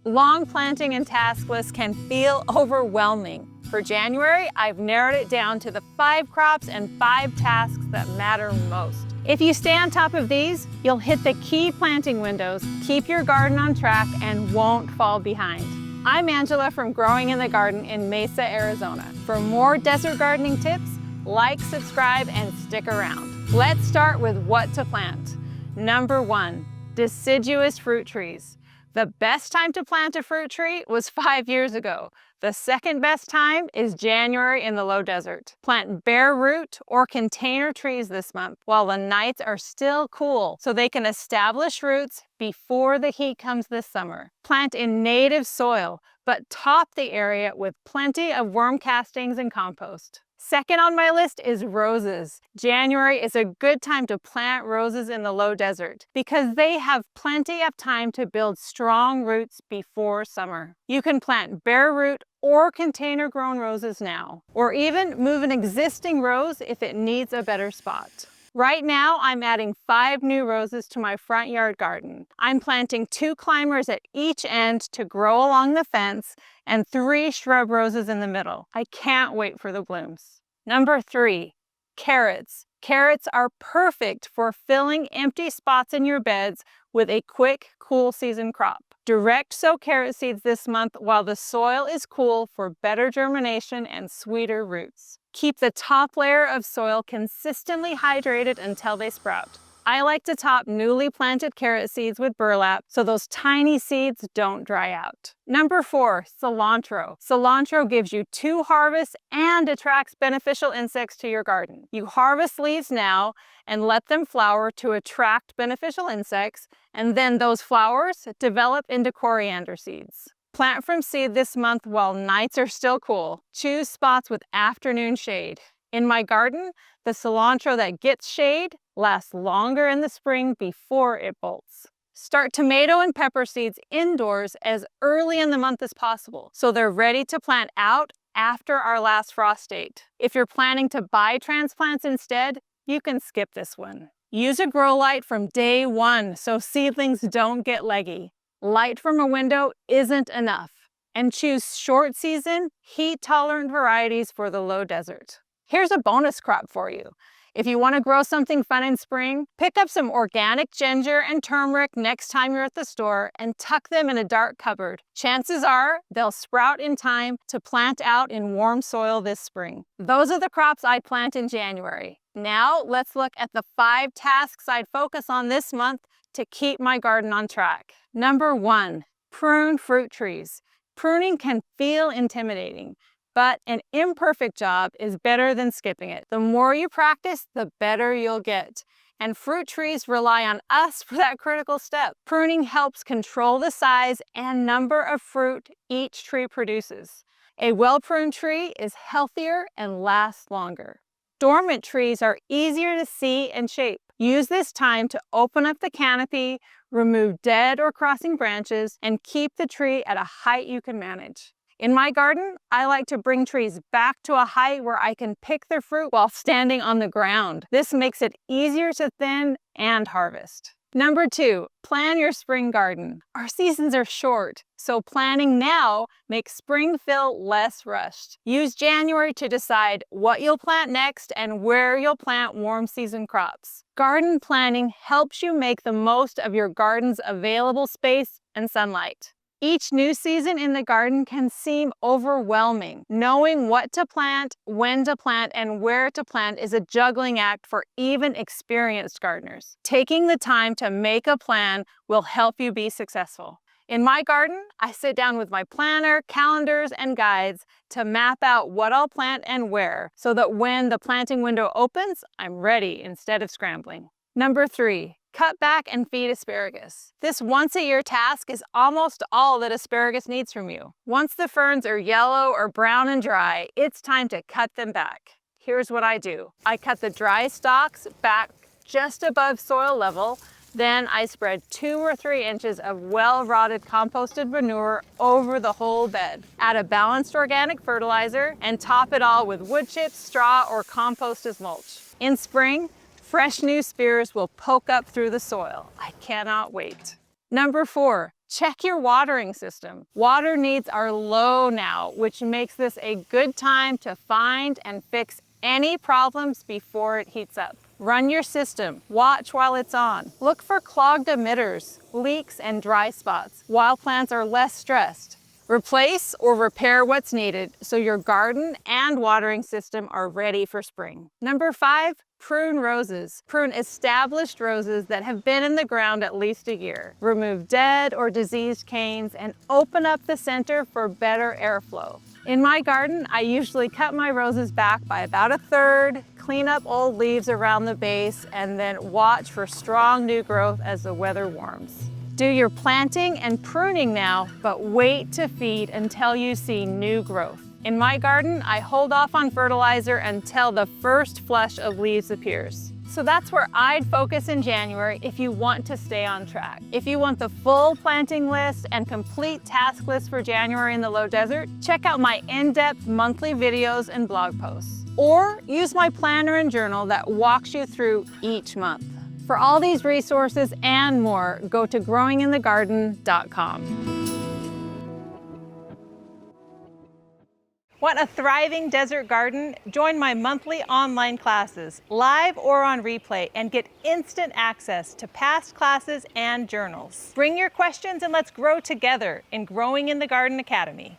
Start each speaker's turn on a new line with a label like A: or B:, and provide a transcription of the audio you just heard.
A: Long planting and task lists can feel overwhelming. For January, I've narrowed it down to the 5 crops and 5 tasks that matter most. If you stay on top of these, you'll hit the key planting windows, keep your garden on track, and won't fall behind. I'm Angela from Growing in the Garden in Mesa, Arizona. For more desert gardening tips, like, subscribe, and stick around. Let's start with what to plant. Number 1, deciduous fruit trees. The best time to plant a fruit tree was 5 years ago. The second best time is January in the low desert. Plant bare root or container trees this month while the nights are still cool so they can establish roots before the heat comes this summer. Plant in native soil, but top the area with plenty of worm castings and compost. Second on my list is roses. January is a good time to plant roses in the low desert because they have plenty of time to build strong roots before summer. You can plant bare root or container grown roses now, or even move an existing rose if it needs a better spot. Right now, I'm adding 5 new roses to my front yard garden. I'm planting 2 climbers at each end to grow along the fence and 3 shrub roses in the middle. I can't wait for the blooms. Number 3, carrots. Carrots are perfect for filling empty spots in your beds with a quick, cool season crop. Direct sow carrot seeds this month while the soil is cool for better germination and sweeter roots. Keep the top layer of soil consistently hydrated until they sprout. I like to top newly planted carrot seeds with burlap so those tiny seeds don't dry out. Number 4, cilantro. Cilantro gives you 2 harvests and attracts beneficial insects to your garden. You harvest leaves now and let them flower to attract beneficial insects, and then those flowers develop into coriander seeds. Plant from seed this month while nights are still cool. Choose spots with afternoon shade. In my garden, the cilantro that gets shade lasts longer in the spring before it bolts. Start tomato and pepper seeds indoors as early in the month as possible, so they're ready to plant out after our last frost date. If you're planning to buy transplants instead, you can skip this one. Use a grow light from day 1 so seedlings don't get leggy. Light from a window isn't enough. And choose short season, heat-tolerant varieties for the low desert. Here's a bonus crop for you. If you want to grow something fun in spring, pick up some organic ginger and turmeric next time you're at the store and tuck them in a dark cupboard. Chances are they'll sprout in time to plant out in warm soil this spring. Those are the crops I'd plant in January. Now let's look at the 5 tasks I'd focus on this month to keep my garden on track. Number 1, prune fruit trees. Pruning can feel intimidating, but an imperfect job is better than skipping it. The more you practice, the better you'll get. And fruit trees rely on us for that critical step. Pruning helps control the size and number of fruit each tree produces. A well-pruned tree is healthier and lasts longer. Dormant trees are easier to see and shape. Use this time to open up the canopy, remove dead or crossing branches, and keep the tree at a height you can manage. In my garden, I like to bring trees back to a height where I can pick their fruit while standing on the ground. This makes it easier to thin and harvest. Number 2, plan your spring garden. Our seasons are short, so planning now makes spring feel less rushed. Use January to decide what you'll plant next and where you'll plant warm season crops. Garden planning helps you make the most of your garden's available space and sunlight. Each new season in the garden can seem overwhelming. Knowing what to plant, when to plant, and where to plant is a juggling act for even experienced gardeners. Taking the time to make a plan will help you be successful. In my garden, I sit down with my planner, calendars, and guides to map out what I'll plant and where, so that when the planting window opens, I'm ready instead of scrambling. Number 3, cut back and feed asparagus. This once-a-year task is almost all that asparagus needs from you. Once the ferns are yellow or brown and dry, it's time to cut them back. Here's what I do. I cut the dry stalks back just above soil level. Then I spread 2 or 3 inches of well-rotted composted manure over the whole bed. Add a balanced organic fertilizer and top it all with wood chips, straw, or compost as mulch. In spring, fresh new spears will poke up through the soil. I cannot wait. Number 4, Check your watering system. Water needs are low now, which makes this a good time to find and fix any problems before it heats up. Run your system. Watch while it's on. Look for clogged emitters, leaks, and dry spots while plants are less stressed. Replace or repair what's needed so your garden and watering system are ready for spring. Number 5, prune roses. Prune established roses that have been in the ground at least a year. Remove dead or diseased canes and open up the center for better airflow. In my garden, I usually cut my roses back by about 1/3, clean up old leaves around the base, and then watch for strong new growth as the weather warms. Do your planting and pruning now, but wait to feed until you see new growth. In my garden, I hold off on fertilizer until the first flush of leaves appears. So that's where I'd focus in January if you want to stay on track. If you want the full planting list and complete task list for January in the low desert, check out my in-depth monthly videos and blog posts. Or use my planner and journal that walks you through each month. For all these resources and more, go to growinginthegarden.com. Want a thriving desert garden? Join my monthly online classes, live or on replay, and get instant access to past classes and journals. Bring your questions and let's grow together in Growing in the Garden Academy.